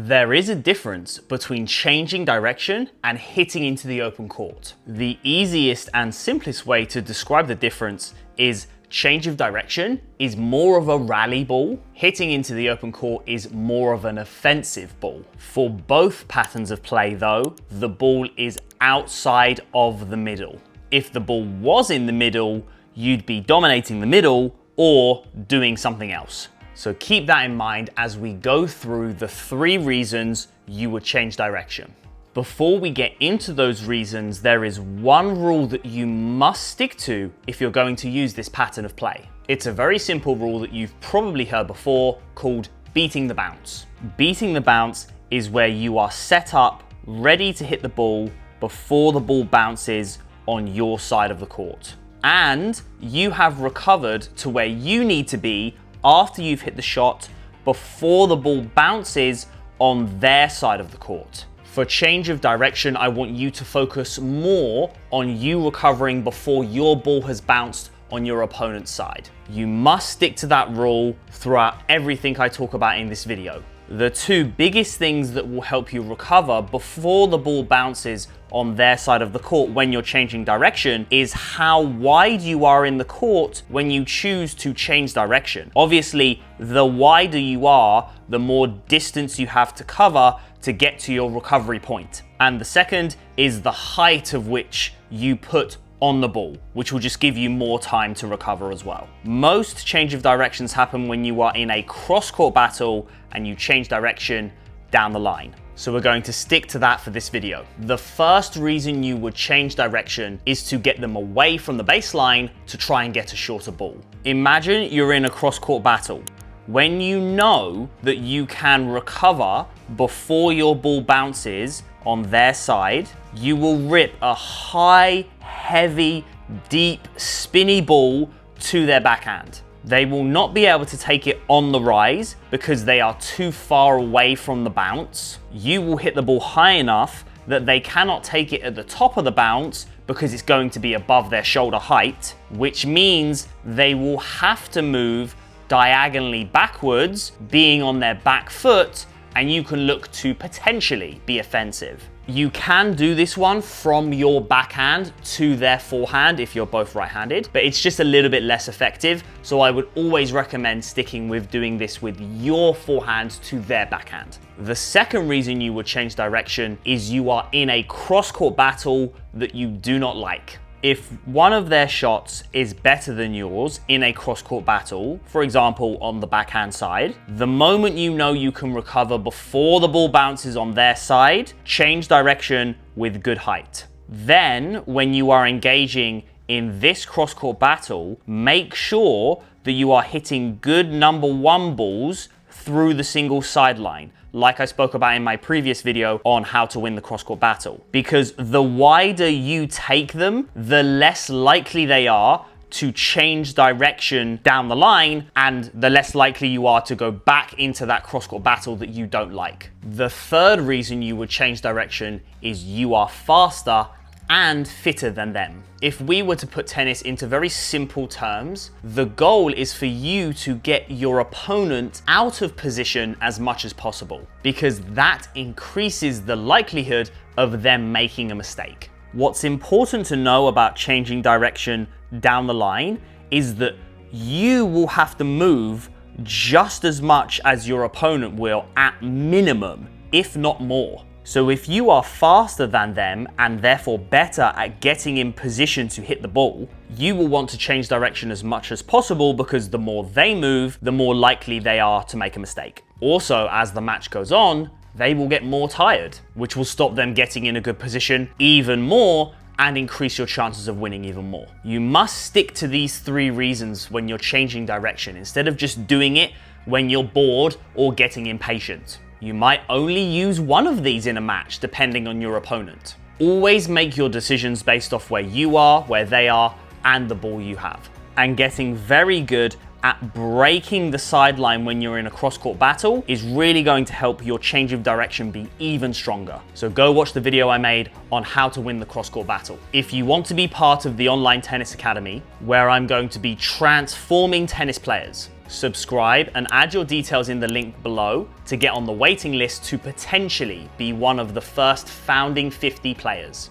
There is a difference between changing direction and hitting into the open court. The easiest and simplest way to describe the difference is change of direction is more of a rally ball. Hitting into the open court is more of an offensive ball. For both patterns of play though, the ball is outside of the middle. If the ball was in the middle, you'd be dominating the middle or doing something else. So keep that in mind as we go through the 3 reasons you would change direction. Before we get into those reasons, there is one rule that you must stick to if you're going to use this pattern of play. It's a very simple rule that you've probably heard before called beating the bounce. Beating the bounce is where you are set up, ready to hit the ball before the ball bounces on your side of the court. And you have recovered to where you need to be after you've hit the shot before the ball bounces on their side of the court. For change of direction, I want you to focus more on you recovering before your ball has bounced on your opponent's side. You must stick to that rule throughout everything I talk about in this video. The 2 biggest things that will help you recover before the ball bounces on their side of the court when you're changing direction is how wide you are in the court when you choose to change direction. Obviously, the wider you are, the more distance you have to cover to get to your recovery point. And the second is the height of which you put on the ball, which will just give you more time to recover as well. Most change of directions happen when you are in a cross-court battle and you change direction down the line. So we're going to stick to that for this video. The first reason you would change direction is to get them away from the baseline to try and get a shorter ball. Imagine you're in a cross-court battle. When you know that you can recover before your ball bounces on their side, you will rip a high, heavy, deep, spinny ball to their backhand. They will not be able to take it on the rise because they are too far away from the bounce. You will hit the ball high enough that they cannot take it at the top of the bounce because it's going to be above their shoulder height, which means they will have to move diagonally backwards, being on their back foot, and you can look to potentially be offensive. You can do this one from your backhand to their forehand if you're both right-handed, but it's just a little bit less effective. So I would always recommend sticking with doing this with your forehand to their backhand. The second reason you would change direction is you are in a cross-court battle that you do not like. If one of their shots is better than yours in a cross-court battle, for example, on the backhand side, the moment you know you can recover before the ball bounces on their side, change direction with good height. Then, when you are engaging in this cross-court battle, make sure that you are hitting good number 1 balls through the single sideline, like I spoke about in my previous video on how to win the cross-court battle. Because the wider you take them, the less likely they are to change direction down the line, and the less likely you are to go back into that cross-court battle that you don't like. The third reason you would change direction is you are faster and fitter than them. If we were to put tennis into very simple terms, the goal is for you to get your opponent out of position as much as possible, because that increases the likelihood of them making a mistake. What's important to know about changing direction down the line is that you will have to move just as much as your opponent will at minimum, if not more. So if you are faster than them and therefore better at getting in position to hit the ball, you will want to change direction as much as possible, because the more they move, the more likely they are to make a mistake. Also, as the match goes on, they will get more tired, which will stop them getting in a good position even more and increase your chances of winning even more. You must stick to these 3 reasons when you're changing direction, instead of just doing it when you're bored or getting impatient. You might only use one of these in a match, depending on your opponent. Always make your decisions based off where you are, where they are, and the ball you have. And getting very good at breaking the sideline when you're in a cross-court battle is really going to help your change of direction be even stronger. So go watch the video I made on how to win the cross-court battle. If you want to be part of the Online Tennis Academy, where I'm going to be transforming tennis players, subscribe, and add your details in the link below to get on the waiting list to potentially be one of the first founding 50 players.